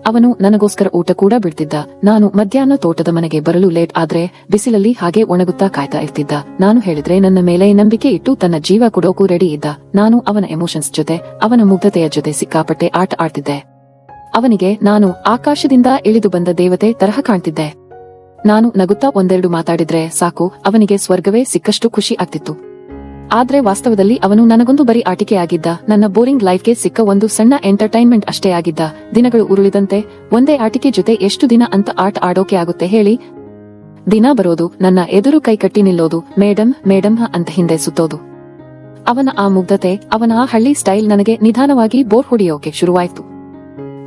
ಅವನು ನನಗೋಸ್ಕರ ಊಟ ಕೂಡ ಬಿಡ್ತಿದ್ದ. ನಾನು ಮಧ್ಯಾಹ್ನ ತೋಟದ ಮನೆಗೆ ಬರಲು ಲೇಟ್ ಆದ್ರೆ ಬಿಸಿಲಲ್ಲಿ ಹಾಗೆ ಒಣಗುತ್ತಾ ಕಾಯ್ತಾ ಇರ್ತಿದ್ದ. ನಾನು ಹೇಳಿದ್ರೆ ನನ್ನ ಮೇಲೆ ನಂಬಿಕೆ ಇಟ್ಟು ತನ್ನ ಜೀವ ಕೊಡೋಕು ರೆಡಿ ಇದ್ದ. ನಾನು ಅವನ ಎಮೋಷನ್ಸ್ ಜೊತೆ, ಅವನ ಮುಗ್ಧತೆಯ ಜೊತೆ ಸಿಕ್ಕಾಪಟ್ಟೆ ಆಟ ಆಡ್ತಿದ್ದೆ. ಅವನಿಗೆ ನಾನು ಆಕಾಶದಿಂದ ಇಳಿದು ಬಂದ ದೇವತೆ ತರಹ ಕಾಣ್ತಿದ್ದೆ. ನಾನು ನಗುತ್ತಾ ಒಂದೆರಡು ಮಾತಾಡಿದ್ರೆ ಸಾಕು, ಅವನಿಗೆ ಸ್ವರ್ಗವೇ ಸಿಕ್ಕಷ್ಟು ಖುಷಿ ಆಗ್ತಿತ್ತು. ಆದ್ರೆ ವಾಸ್ತವದಲ್ಲಿ ಅವನು ನನಗೊಂದು ಬರೀ ಆಟಿಕೆಯಾಗಿದ್ದ, ನನ್ನ ಬೋರಿಂಗ್ ಲೈಫ್ಗೆ ಸಿಕ್ಕ ಒಂದು ಸಣ್ಣ ಎಂಟರ್ಟೈನ್ಮೆಂಟ್ ಅಷ್ಟೇ ಆಗಿದ್ದ. ದಿನಗಳು ಉರುಳಿದಂತೆ ಒಂದೇ ಆಟಿಕೆ ಜೊತೆ ಎಷ್ಟು ದಿನ ಅಂತ ಆಟ ಆಡೋಕೆ ಆಗುತ್ತೆ ಹೇಳಿ? ದಿನ ಬರೋದು, ನನ್ನ ಎದುರು ಕೈ ಕಟ್ಟಿ ನಿಲ್ಲೋದು, ಮೇಡಮ್ ಮೇಡಮ್ ಅಂತ ಹಿಂದೆ ಸುತ್ತೋದು. ಅವನ ಆ ಮುಗ್ಧತೆ, ಅವನ ಆ ಹಳ್ಳಿ ಸ್ಟೈಲ್ ನನಗೆ ನಿಧಾನವಾಗಿ ಬೋರ್ ಹೊಡೆಯೋಕೆ ಶುರುವಾಯ್ತು.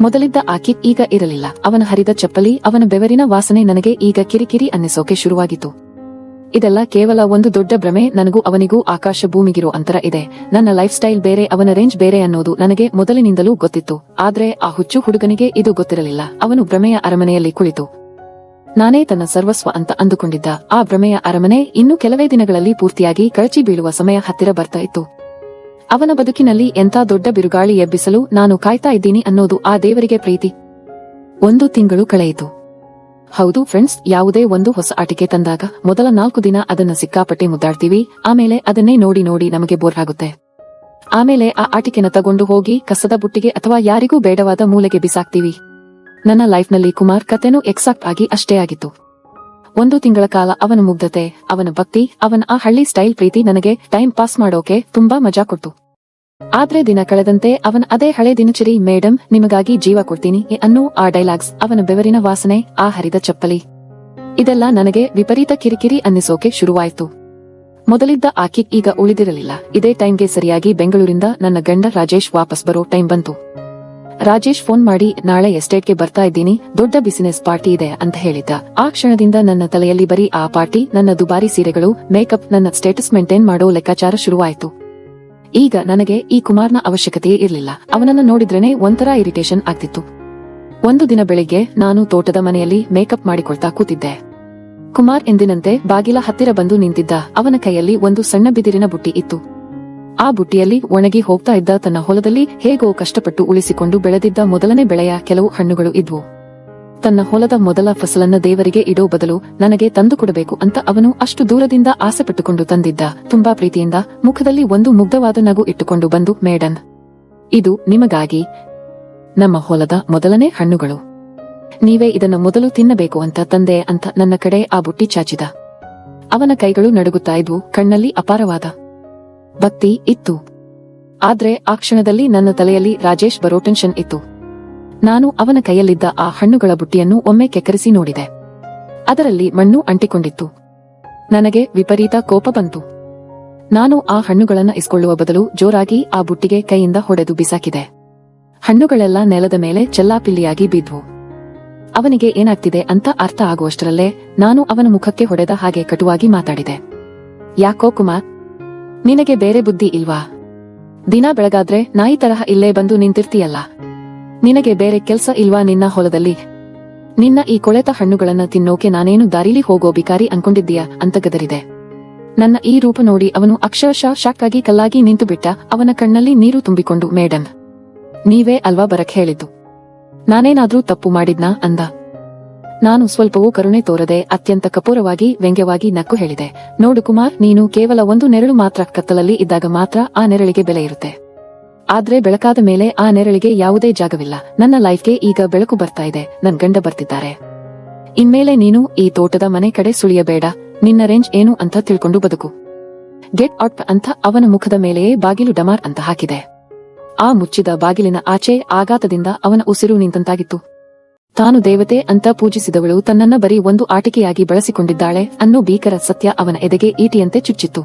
ಮೊದಲಿದ್ದ ಆಕಿ ಈಗ ಇರಲಿಲ್ಲ. ಅವನ ಹರಿದ ಚಪ್ಪಲಿ, ಅವನ ಬೆವರಿನ ವಾಸನೆ ನನಗೆ ಈಗ ಕಿರಿಕಿರಿ ಅನ್ನಿಸೋಕೆ ಶುರುವಾಗಿತ್ತು. ಇದೆಲ್ಲ ಕೇವಲ ಒಂದು ದೊಡ್ಡ ಭ್ರಮೆ. ನನಗೂ ಅವನಿಗೂ ಆಕಾಶ ಭೂಮಿಗಿರೋ ಅಂತರ ಇದೆ. ನನ್ನ ಲೈಫ್ ಸ್ಟೈಲ್ ಬೇರೆ, ಅವನ ರೇಂಜ್ ಬೇರೆ ಅನ್ನೋದು ನನಗೆ ಮೊದಲಿನಿಂದಲೂ ಗೊತ್ತಿತ್ತು. ಆದ್ರೆ ಆ ಹುಚ್ಚು ಹುಡುಗನಿಗೆ ಇದು ಗೊತ್ತಿರಲಿಲ್ಲ. ಅವನು ಭ್ರಮೆಯ ಅರಮನೆಯಲ್ಲಿ ಕುಳಿತು ನಾನೇ ತನ್ನ ಸರ್ವಸ್ವ ಅಂತ ಅಂದುಕೊಂಡಿದ್ದ. ಆ ಭ್ರಮೆಯ ಅರಮನೆ ಇನ್ನು ಕೆಲವೇ ದಿನಗಳಲ್ಲಿ ಪೂರ್ತಿಯಾಗಿ ಕಳಚಿ ಬೀಳುವ ಸಮಯ ಹತ್ತಿರ ಬರ್ತಾ ಇತ್ತು. ಅವನ ಬದುಕಿನಲ್ಲಿ ಎಂಥ ದೊಡ್ಡ ಬಿರುಗಾಳಿ ಎಬ್ಬಿಸಲು ನಾನು ಕಾಯ್ತಾ ಇದ್ದೀನಿ ಅನ್ನೋದು ಆ ದೇವರಿಗೆ ಪ್ರೀತಿ. 1 ತಿಂಗಳು ಕಳೆಯಿತು. ಹೌದು ಫ್ರೆಂಡ್ಸ್, ಯಾವುದೇ ಒಂದು ಹೊಸ ಆಟಿಕೆ ತಂದಾಗ ಮೊದಲ 4 ದಿನ ಅದನ್ನ ಸಿಕ್ಕಾಪಟ್ಟೆ ಮುದ್ದಾಡ್ತೀವಿ. ಆಮೇಲೆ ಅದನ್ನೇ ನೋಡಿ ನೋಡಿ ನಮಗೆ ಬೋರ್ ಆಗುತ್ತೆ. ಆಮೇಲೆ ಆ ಆಟಿಕೆನ ತಗೊಂಡು ಹೋಗಿ ಕಸದ ಬುಟ್ಟಿಗೆ ಅಥವಾ ಯಾರಿಗೂ ಬೇಡವಾದ ಮೂಲೆಗೆ ಬಿಸಾಕ್ತೀವಿ. ನನ್ನ ಲೈಫ್ನಲ್ಲಿ ಕುಮಾರ್ ಕತೆನೂ ಎಕ್ಸಾಕ್ಟ್ ಆಗಿ ಅಷ್ಟೇ ಆಗಿತ್ತು. 1 ತಿಂಗಳ ಕಾಲ ಅವನ ಮುಗ್ಧತೆ, ಅವನ ಭಕ್ತಿ, ಅವನ ಆ ಹಳ್ಳಿ ಸ್ಟೈಲ್ ಪ್ರೀತಿ ನನಗೆ ಟೈಮ್ ಪಾಸ್ ಮಾಡೋಕೆ ತುಂಬಾ ಮಜಾ ಕೊಡ್ತು. ಆದ್ರೆ ದಿನ ಕಳೆದಂತೆ ಅವನ ಅದೇ ಹಳೆ ದಿನಚರಿ, ಮೇಡಮ್ ನಿಮಗಾಗಿ ಜೀವ ಕೊಡ್ತೀನಿ ಅನ್ನೋ ಆ ಡೈಲಾಗ್ಸ್, ಅವನ ಬೆವರಿನ ವಾಸನೆ, ಆ ಹರಿದ ಚಪ್ಪಲಿ, ಇದೆಲ್ಲ ನನಗೆ ವಿಪರೀತ ಕಿರಿಕಿರಿ ಅನ್ನಿಸೋಕೆ ಶುರುವಾಯ್ತು. ಮೊದಲಿದ್ದ ಆಕಿ ಈಗ ಉಳಿದಿರಲಿಲ್ಲ. ಇದೇ ಟೈಮ್ಗೆ ಸರಿಯಾಗಿ ಬೆಂಗಳೂರಿಂದ ನನ್ನ ಗಂಡ ರಾಜೇಶ್ ವಾಪಸ್ ಬರೋ ಟೈಮ್ ಬಂತು. ರಾಜೇಶ್ ಫೋನ್ ಮಾಡಿ ನಾಳೆ ಎಸ್ಟೇಟ್ಗೆ ಬರ್ತಾ ಇದ್ದೀನಿ, ದೊಡ್ಡ ಬಿಸಿನೆಸ್ ಪಾರ್ಟಿ ಇದೆ ಅಂತ ಹೇಳಿದ್ದ. ಆ ಕ್ಷಣದಿಂದ ನನ್ನ ತಲೆಯಲ್ಲಿ ಬರೀ ಆ ಪಾರ್ಟಿ, ನನ್ನ ದುಬಾರಿ ಸೀರೆಗಳು, ಮೇಕಪ್, ನನ್ನ ಸ್ಟೇಟಸ್ ಮೇಂಟೈನ್ ಮಾಡೋ ಲೆಕ್ಕಾಚಾರ ಶುರುವಾಯಿತು. ಈಗ ನನಗೆ ಈ ಕುಮಾರ್ನ ಅವಶ್ಯಕತೆಯೇ ಇರಲಿಲ್ಲ. ಅವನನ್ನ ನೋಡಿದ್ರೇನೆ ಒಂಥರ ಇರಿಟೇಷನ್ ಆಗ್ತಿತ್ತು. ಒಂದು ದಿನ ಬೆಳಿಗ್ಗೆ ನಾನು ತೋಟದ ಮನೆಯಲ್ಲಿ ಮೇಕಪ್ ಮಾಡಿಕೊಳ್ತಾ ಕೂತಿದ್ದೆ. ಕುಮಾರ್ ಎಂದಿನಂತೆ ಬಾಗಿಲ ಹತ್ತಿರ ಬಂದು ನಿಂತಿದ್ದ. ಅವನ ಕೈಯಲ್ಲಿ ಒಂದು ಸಣ್ಣ ಬಿದಿರಿನ ಬುಟ್ಟಿ ಇತ್ತು. ಆ ಬುಟ್ಟಿಯಲ್ಲಿ ಒಣಗಿ ಹೋಗ್ತಾ ಇದ್ದ ತನ್ನ ಹೊಲದಲ್ಲಿ ಹೇಗೋ ಕಷ್ಟಪಟ್ಟು ಉಳಿಸಿಕೊಂಡು ಬೆಳೆದಿದ್ದ ಮೊದಲನೇ ಬೆಳೆಯ ಕೆಲವು ಹಣ್ಣುಗಳು ಇದ್ವು. ತನ್ನ ಹೊಲದ ಮೊದಲ ಫಸಲನ್ನ ದೇವರಿಗೆ ಇಡೋ ಬದಲು ನನಗೆ ತಂದುಕೊಡಬೇಕು ಅಂತ ಅವನು ಅಷ್ಟು ದೂರದಿಂದ ಆಸೆಪಟ್ಟುಕೊಂಡು ತಂದಿದ್ದ. ತುಂಬಾ ಪ್ರೀತಿಯಿಂದ ಮುಖದಲ್ಲಿ ಒಂದು ಮುಗ್ಧವಾದ ನಗು ಇಟ್ಟುಕೊಂಡು ಬಂದು, ಮೇಡಮ್ ಇದು ನಿಮಗಾಗಿ, ನಮ್ಮ ಹೊಲದ ಮೊದಲನೇ ಹಣ್ಣುಗಳು, ನೀವೇ ಇದನ್ನ ಮೊದಲು ತಿನ್ನಬೇಕು ಅಂತ ತಂದೆ ಅಂತ ನನ್ನ ಕಡೆ ಆ ಬುಟ್ಟಿ ಚಾಚಿದ. ಅವನ ಕೈಗಳು ನಡುಗುತ್ತಾ ಇದ್ವು, ಕಣ್ಣಲ್ಲಿ ಅಪಾರವಾದ ಭಕ್ತಿ ಇತ್ತು. ಆದ್ರೆ ಆ ಕ್ಷಣದಲ್ಲಿ ನನ್ನ ತಲೆಯಲ್ಲಿ ರಾಜೇಶ್ ಬರೋ ಟೆನ್ಷನ್ ಇತ್ತು. ನಾನು ಅವನ ಕೈಯಲ್ಲಿದ್ದ ಆ ಹಣ್ಣುಗಳ ಬುಟ್ಟಿಯನ್ನು ಒಮ್ಮೆ ಕೆಕ್ಕರಿಸಿ ನೋಡಿದೆ. ಅದರಲ್ಲಿ ಮಣ್ಣು ಅಂಟಿಕೊಂಡಿತ್ತು. ನನಗೆ ವಿಪರೀತ ಕೋಪ ಬಂತು. ನಾನು ಆ ಹಣ್ಣುಗಳನ್ನ ಇಸ್ಕೊಳ್ಳುವ ಬದಲು ಜೋರಾಗಿ ಆ ಬುಟ್ಟಿಗೆ ಕೈಯಿಂದ ಹೊಡೆದು ಬಿಸಾಕಿದೆ. ಹಣ್ಣುಗಳೆಲ್ಲ ನೆಲದ ಮೇಲೆ ಚೆಲ್ಲಾಪಿಲ್ಲಿಯಾಗಿ ಬಿದ್ವು. ಅವನಿಗೆ ಏನಾಗ್ತಿದೆ ಅಂತ ಅರ್ಥ ಆಗುವಷ್ಟರಲ್ಲೇ ನಾನು ಅವನ ಮುಖಕ್ಕೆ ಹೊಡೆದ ಹಾಗೆ ಕಟುವಾಗಿ ಮಾತಾಡಿದೆ. ಯಾಕೋ ಕುಮಾರ್, ನಿನಗೆ ಬೇರೆ ಬುದ್ಧಿ ಇಲ್ವಾ? ದಿನ ಬೆಳಗಾದ್ರೆ ನಾಯಿ ತರಹ ಇಲ್ಲೇ ಬಂದು ನಿಂತಿರ್ತೀಯಲ್ಲ. ನಿನಗೆ ಬೇರೆ ಕೆಲ್ಸ ಇಲ್ವಾ ನಿನ್ನ ಹೊಲದಲ್ಲಿ? ನಿನ್ನ ಈ ಕೊಳೆತ ಹಣ್ಣುಗಳನ್ನ ತಿನ್ನೋಕೆ ನಾನೇನು ದಾರಿಲಿ ಹೋಗೋ ಬಿಕಾರಿ ಅನ್ಕೊಂಡಿದ್ದೀಯಾ ಅಂತ ಗದರಿದೆ. ನನ್ನ ಈ ರೂಪ ನೋಡಿ ಅವನು ಅಕ್ಷರಶಃ ಶಾಕ್ ಆಗಿ ಕಲ್ಲಾಗಿ ನಿಂತು ಬಿಟ್ಟ. ಅವನ ಕಣ್ಣಲ್ಲಿ ನೀರು ತುಂಬಿಕೊಂಡು, ಮೇಡಮ್ ನೀವೇ ಅಲ್ವಾ ಬರಕ್ ಹೇಳಿದ್ದು, ನಾನೇನಾದ್ರೂ ತಪ್ಪು ಮಾಡಿದ್ನಾ ಅಂದ. ನಾನು ಸ್ವಲ್ಪವೂ ಕರುಣೆ ತೋರದೆ ಅತ್ಯಂತ ಕಪೋರವಾಗಿ ವ್ಯಂಗ್ಯವಾಗಿ ನಕ್ಕು ಹೇಳಿದೆ, ನೋಡು ಕುಮಾರ್, ನೀನು ಕೇವಲ ಒಂದು ನೆರಳು ಮಾತ್ರ. ಕತ್ತಲಲ್ಲಿ ಇದ್ದಾಗ ಮಾತ್ರ ಆ ನೆರಳಿಗೆ ಬೆಲೆ ಇರುತ್ತೆ. ಆದ್ರೆ ಬೆಳಕಾದ ಮೇಲೆ ಆ ನೆರಳಿಗೆ ಯಾವುದೇ ಜಾಗವಿಲ್ಲ. ನನ್ನ ಲೈಫ್ಗೆ ಈಗ ಬೆಳಕು ಬರ್ತಾ ಇದೆ. ನನ್ ಗಂಡ ಬರ್ತಿದ್ದಾರೆ. ಇನ್ಮೇಲೆ ನೀನು ಈ ತೋಟದ ಮನೆ ಕಡೆ ಸುಳಿಯಬೇಡ. ನಿನ್ನ ರೇಂಜ್ ಏನು ಅಂತ ತಿಳ್ಕೊಂಡು ಬದುಕು. ಗೆಟ್ ಔಟ್ ಅಂತ ಅವನ ಮುಖದ ಮೇಲೆಯೇ ಬಾಗಿಲು ಡಮಾರ್ ಅಂತ ಹಾಕಿದೆ. ಆ ಮುಚ್ಚಿದ ಬಾಗಿಲಿನ ಆಚೆ ಆಘಾತದಿಂದ ಅವನ ಉಸಿರು ನಿಂತಂತಾಗಿತ್ತು. ತಾನು ದೇವತೆ ಅಂತ ಪೂಜಿಸಿದವಳು ತನ್ನನ್ನ ಬರೀ ಒಂದು ಆಟಿಕೆಯಾಗಿ ಬಳಸಿಕೊಂಡಿದ್ದಾಳೆ ಅನ್ನೋ ಭೀಕರ ಸತ್ಯ ಅವನ ಎದೆಗೆ ಈಟಿಯಂತೆ ಚುಚ್ಚಿತ್ತು.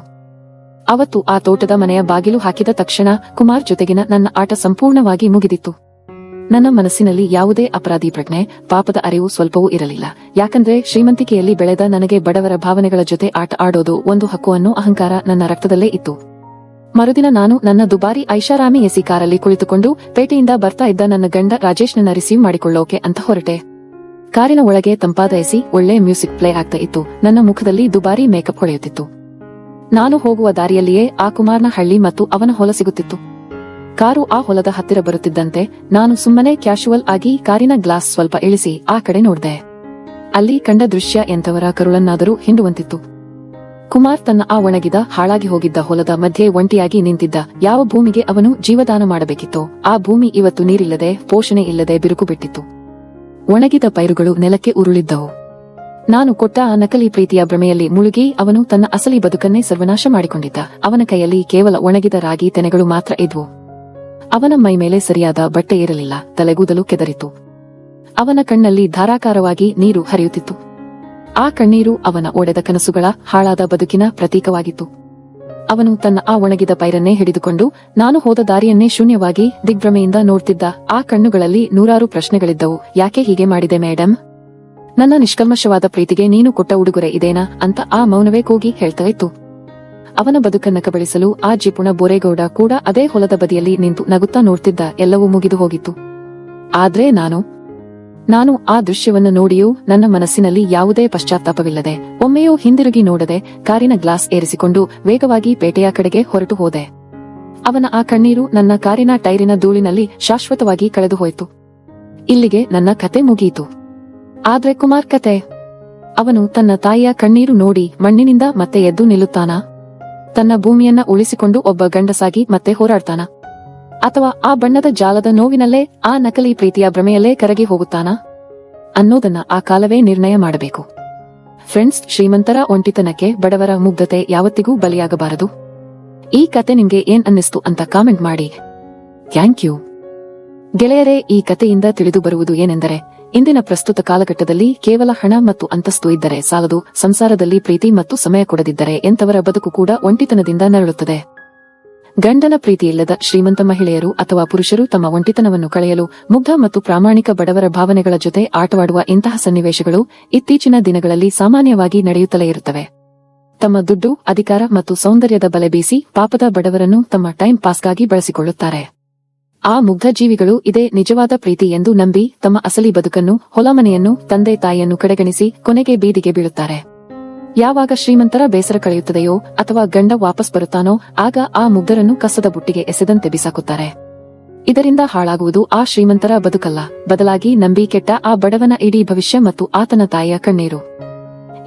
ಅವತ್ತು ಆ ತೋಟದ ಮನೆಯ ಬಾಗಿಲು ಹಾಕಿದ ತಕ್ಷಣ ಕುಮಾರ್ ಜೊತೆಗಿನ ನನ್ನ ಆಟ ಸಂಪೂರ್ಣವಾಗಿ ಮುಗಿದಿತ್ತು. ನನ್ನ ಮನಸ್ಸಿನಲ್ಲಿ ಯಾವುದೇ ಅಪರಾಧಿ ಪ್ರಜ್ಞೆ, ಪಾಪದ ಅರಿವು ಸ್ವಲ್ಪವೂ ಇರಲಿಲ್ಲ. ಯಾಕಂದ್ರೆ ಶ್ರೀಮಂತಿಕೆಯಲ್ಲಿ ಬೆಳೆದ ನನಗೆ ಬಡವರ ಭಾವನೆಗಳ ಜೊತೆ ಆಟ ಆಡೋದು ಒಂದು ಹಕ್ಕು ಅನ್ನೋ ಅಹಂಕಾರ ನನ್ನ ರಕ್ತದಲ್ಲೇ ಇತ್ತು. ಮರುದಿನ ನಾನು ನನ್ನ ದುಬಾರಿ ಐಷಾರಾಮಿ ಎಸಿ ಕಾರಲ್ಲಿ ಕುಳಿತುಕೊಂಡು ಪೇಟೆಯಿಂದ ಬರ್ತಾ ಇದ್ದ ನನ್ನ ಗಂಡ ರಾಜೇಶ್ನನ್ನ ರಿಸೀವ್ ಮಾಡಿಕೊಳ್ಳೋಕೆ ಅಂತ ಹೊರಟೆ. ಕಾರಿನ ಒಳಗೆ ತಂಪಾದ ಎಸಿ, ಒಳ್ಳೆ ಮ್ಯೂಸಿಕ್ ಪ್ಲೇ ಆಗ್ತಾ ಇತ್ತು. ನನ್ನ ಮುಖದಲ್ಲಿ ದುಬಾರಿ ಮೇಕಪ್ ಹೊಳೆಯುತ್ತಿತ್ತು. ನಾನು ಹೋಗುವ ದಾರಿಯಲ್ಲಿಯೇ ಆ ಕುಮಾರ್ನ ಹಳ್ಳಿ ಮತ್ತು ಅವನ ಹೊಲ ಸಿಗುತ್ತಿತ್ತು. ಕಾರು ಆ ಹೊಲದ ಹತ್ತಿರ ಬರುತ್ತಿದ್ದಂತೆ ನಾನು ಸುಮ್ಮನೆ ಕ್ಯಾಶುವಲ್ ಆಗಿ ಕಾರಿನ ಗ್ಲಾಸ್ ಸ್ವಲ್ಪ ಇಳಿಸಿ ಆ ಕಡೆ ನೋಡ್ದೆ. ಅಲ್ಲಿ ಕಂಡ ದೃಶ್ಯ ಎಂಥವರ ಕರುಳನ್ನಾದರೂ ಹಿಂಡುವಂತಿತ್ತು. ಕುಮಾರ್ ತನ್ನ ಆ ಒಣಗಿದ ಹಾಳಾಗಿ ಹೋಗಿದ್ದ ಹೊಲದ ಮಧ್ಯೆ ಒಂಟಿಯಾಗಿ ನಿಂತಿದ್ದ. ಯಾವ ಭೂಮಿಗೆ ಅವನು ಜೀವದಾನ ಮಾಡಬೇಕಿತ್ತೋ ಆ ಭೂಮಿ ಇವತ್ತು ನೀರಿಲ್ಲದೆ, ಪೋಷಣೆ ಇಲ್ಲದೆ ಬಿರುಕು ಬಿಟ್ಟಿತ್ತು. ಒಣಗಿದ ಪೈರುಗಳು ನೆಲಕ್ಕೆ ಉರುಳಿದ್ದವು. ನಾನು ಕೊಟ್ಟ ಆ ನಕಲಿ ಪ್ರೀತಿಯ ಭ್ರಮೆಯಲ್ಲಿ ಮುಳುಗಿ ಅವನು ತನ್ನ ಅಸಲಿ ಬದುಕನ್ನೇ ಸರ್ವನಾಶ ಮಾಡಿಕೊಂಡಿದ್ದ. ಅವನ ಕೈಯಲ್ಲಿ ಕೇವಲ ಒಣಗಿದ ರಾಗಿ ತೆನೆಗಳು ಮಾತ್ರ ಇದ್ವು. ಅವನ ಮೈ ಮೇಲೆ ಸರಿಯಾದ ಬಟ್ಟೆ ಇರಲಿಲ್ಲ, ತಲೆಗೂದಲು ಕೆದರಿತು. ಅವನ ಕಣ್ಣಲ್ಲಿ ಧಾರಾಕಾರವಾಗಿ ನೀರು ಹರಿಯುತ್ತಿತ್ತು. ಆ ಕಣ್ಣೀರು ಅವನ ಒಡೆದ ಕನಸುಗಳ, ಹಾಳಾದ ಬದುಕಿನ ಪ್ರತೀಕವಾಗಿತ್ತು. ಅವನು ತನ್ನ ಆ ಒಣಗಿದ ಪೈರನ್ನೇ ಹಿಡಿದುಕೊಂಡು ನಾನು ಹೋದ ದಾರಿಯನ್ನೇ ಶೂನ್ಯವಾಗಿ ದಿಗ್ಭ್ರಮೆಯಿಂದ ನೋಡ್ತಿದ್ದ. ಆ ಕಣ್ಣುಗಳಲ್ಲಿ ನೂರಾರು ಪ್ರಶ್ನೆಗಳಿದ್ದವು. ಯಾಕೆ ಹೀಗೆ ಮಾಡಿದೆ ಮೇಡಮ್? ನನ್ನ ನಿಷ್ಕಲ್ಮಶವಾದ ಪ್ರೀತಿಗೆ ನೀನು ಕೊಟ್ಟ ಉಡುಗೊರೆ ಇದೇನಾ ಅಂತ ಆ ಮೌನವೇ ಕೂಗಿ ಹೇಳ್ತಾ ಇತ್ತು. ಅವನ ಬದುಕನ್ನ ಕಬಳಿಸಲು ಆ ಜಿಪುಣ ಬೋರೇಗೌಡ ಕೂಡ ಅದೇ ಹೊಲದ ಬದಿಯಲ್ಲಿ ನಿಂತು ನಗುತ್ತಾ ನೋಡ್ತಿದ್ದ. ಎಲ್ಲವೂ ಮುಗಿದು ಹೋಗಿತ್ತು. ಆದ್ರೆ ನಾನು ಆ ದೃಶ್ಯವನ್ನು ನೋಡಿಯೂ ನನ್ನ ಮನಸ್ಸಿನಲ್ಲಿ ಯಾವುದೇ ಪಶ್ಚಾತ್ತಾಪವಿಲ್ಲದೆ, ಒಮ್ಮೆಯೂ ಹಿಂದಿರುಗಿ ನೋಡದೆ, ಕಾರಿನ ಗ್ಲಾಸ್ ಏರಿಸಿಕೊಂಡು ವೇಗವಾಗಿ ಪೇಟೆಯ ಕಡೆಗೆ ಹೊರಟು ಹೋದೆ. ಅವನ ಆ ಕಣ್ಣೀರು ನನ್ನ ಕಾರಿನ ಟೈರಿನ ಧೂಳಿನಲ್ಲಿ ಶಾಶ್ವತವಾಗಿ ಕಳೆದು ಹೋಯಿತು. ಇಲ್ಲಿಗೆ ನನ್ನ ಕತೆ ಮುಗಿಯಿತು. ಆದ್ರೆ ಕುಮಾರ್ ಕತೆ? ಅವನು ತನ್ನ ತಾಯಿಯ ಕಣ್ಣೀರು ನೋಡಿ ಮಣ್ಣಿನಿಂದ ಮತ್ತೆ ಎದ್ದು ನಿಲ್ಲುತ್ತಾನಾ? ತನ್ನ ಭೂಮಿಯನ್ನ ಉಳಿಸಿಕೊಂಡು ಒಬ್ಬ ಗಂಡಸಾಗಿ ಮತ್ತೆ ಹೋರಾಡ್ತಾನ? ಅಥವಾ ಆ ಬಣ್ಣದ ಜಾಲದ ನೋವಿನಲ್ಲೇ, ಆ ನಕಲಿ ಪ್ರೀತಿಯ ಭ್ರಮೆಯಲ್ಲೇ ಕರಗಿ ಹೋಗುತ್ತಾನಾ ಅನ್ನೋದನ್ನ ಆ ಕಾಲವೇ ನಿರ್ಣಯ ಮಾಡಬೇಕು. ಫ್ರೆಂಡ್ಸ್, ಶ್ರೀಮಂತರ ಒಂಟಿತನಕ್ಕೆ ಬಡವರ ಮುಗ್ಧತೆ ಯಾವತ್ತಿಗೂ ಬಲಿಯಾಗಬಾರದು. ಈ ಕತೆ ನಿಮ್ಗೆ ಏನ್ ಅನ್ನಿಸ್ತು ಅಂತ ಕಾಮೆಂಟ್ ಮಾಡಿ. Thank you. ಗೆಳೆಯರೇ, ಈ ಕತೆಯಿಂದ ತಿಳಿದು ಬರುವುದು ಏನೆಂದರೆ, ಇಂದಿನ ಪ್ರಸ್ತುತ ಕಾಲಘಟ್ಟದಲ್ಲಿ ಕೇವಲ ಹಣ ಮತ್ತು ಅಂತಸ್ತು ಇದ್ದರೆ ಸಾಲದು. ಸಂಸಾರದಲ್ಲಿ ಪ್ರೀತಿ ಮತ್ತು ಸಮಯ ಕೊಡದಿದ್ದರೆ ಎಂತವರ ಬದುಕು ಕೂಡ ಒಂಟಿತನದಿಂದ ನರಳುತ್ತದೆ. ಗಂಡನ ಪ್ರೀತಿಯಿಲ್ಲದ ಶ್ರೀಮಂತ ಮಹಿಳೆಯರು ಅಥವಾ ಪುರುಷರು ತಮ್ಮ ಒಂಟಿತನವನ್ನು ಕಳೆಯಲು ಮುಗ್ಧ ಮತ್ತು ಪ್ರಾಮಾಣಿಕ ಬಡವರ ಭಾವನೆಗಳ ಜೊತೆ ಆಟವಾಡುವ ಇಂತಹ ಸನ್ನಿವೇಶಗಳು ಇತ್ತೀಚಿನ ದಿನಗಳಲ್ಲಿ ಸಾಮಾನ್ಯವಾಗಿ ನಡೆಯುತ್ತಲೇ ಇರುತ್ತವೆ. ತಮ್ಮ ದುಡ್ಡು, ಅಧಿಕಾರ ಮತ್ತು ಸೌಂದರ್ಯದ ಬಲೆ ಬೀಸಿ ಪಾಪದ ಬಡವರನ್ನು ತಮ್ಮ ಟೈಮ್ ಪಾಸ್ಗಾಗಿ ಬಳಸಿಕೊಳ್ಳುತ್ತಾರೆ. ಆ ಮುಗ್ಧ ಜೀವಿಗಳು ಇದೇ ನಿಜವಾದ ಪ್ರೀತಿ ಎಂದು ನಂಬಿ ತಮ್ಮ ಅಸಲಿ ಬದುಕನ್ನು, ಹೊಲಮನೆಯನ್ನು, ತಂದೆ ತಾಯಿಯನ್ನು ಕಡೆಗಣಿಸಿ ಕೊನೆಗೆ ಬೀದಿಗೆ ಬೀಳುತ್ತಾರೆ. ಯಾವಾಗ ಶ್ರೀಮಂತರ ಬೇಸರ ಕಳೆಯುತ್ತದೆಯೋ ಅಥವಾ ಗಂಡ ವಾಪಸ್ ಬರುತ್ತಾನೋ ಆಗ ಆ ಮುಗ್ಧರನ್ನು ಕಸದ ಬುಟ್ಟಿಗೆ ಎಸೆದಂತೆ ಬಿಸಾಕುತ್ತಾರೆ. ಇದರಿಂದ ಹಾಳಾಗುವುದು ಆ ಶ್ರೀಮಂತರ ಬದುಕಲ್ಲ, ಬದಲಾಗಿ ನಂಬಿ ಕೆಟ್ಟ ಆ ಬಡವನ ಇಡೀ ಭವಿಷ್ಯ ಮತ್ತು ಆತನ ತಾಯಿಯ ಕಣ್ಣೀರು.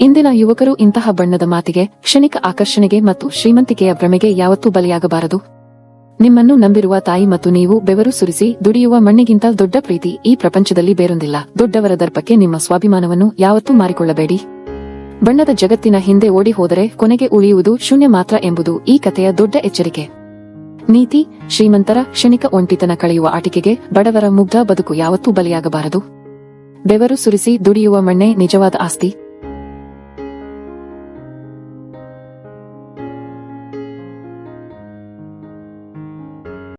ಇಂದಿನ ಯುವಕರು ಇಂತಹ ಬಣ್ಣದ ಮಾತಿಗೆ, ಕ್ಷಣಿಕ ಆಕರ್ಷಣೆಗೆ ಮತ್ತು ಶ್ರೀಮಂತಿಕೆಯ ಭ್ರಮೆಗೆ ಯಾವತ್ತೂ ಬಲಿಯಾಗಬಾರದು. ನಿಮ್ಮನ್ನು ನಂಬಿರುವ ತಾಯಿ ಮತ್ತು ನೀವು ಬೆವರು ಸುರಿಸಿ ದುಡಿಯುವ ಮಣ್ಣಿಗಿಂತ ದೊಡ್ಡ ಪ್ರೀತಿ ಈ ಪ್ರಪಂಚದಲ್ಲಿ ಬೇರೊಂದಿಲ್ಲ. ದೊಡ್ಡವರ ದರ್ಪಕ್ಕೆ ನಿಮ್ಮ ಸ್ವಾಭಿಮಾನವನ್ನು ಯಾವತ್ತೂ ಮಾರಿಕೊಳ್ಳಬೇಡಿ. ಬಣ್ಣದ ಜಗತ್ತಿನ ಹಿಂದೆ ಓಡಿ ಹೋದರೆ ಕೊನೆಗೆ ಉಳಿಯುವುದು ಶೂನ್ಯ ಮಾತ್ರ ಎಂಬುದು ಈ ಕಥೆಯ ದೊಡ್ಡ ಎಚ್ಚರಿಕೆ. ನೀತಿ: ಶ್ರೀಮಂತರ ಕ್ಷಣಿಕ ಒಂಟಿತನ ಕಳೆಯುವ ಆಟಿಕೆಗೆ ಬಡವರ ಮುಗ್ಧ ಬದುಕು ಯಾವತ್ತೂ ಬಲಿಯಾಗಬಾರದು. ಬೆವರು ಸುರಿಸಿ ದುಡಿಯುವ ಮಣ್ಣೇ ನಿಜವಾದ ಆಸ್ತಿ.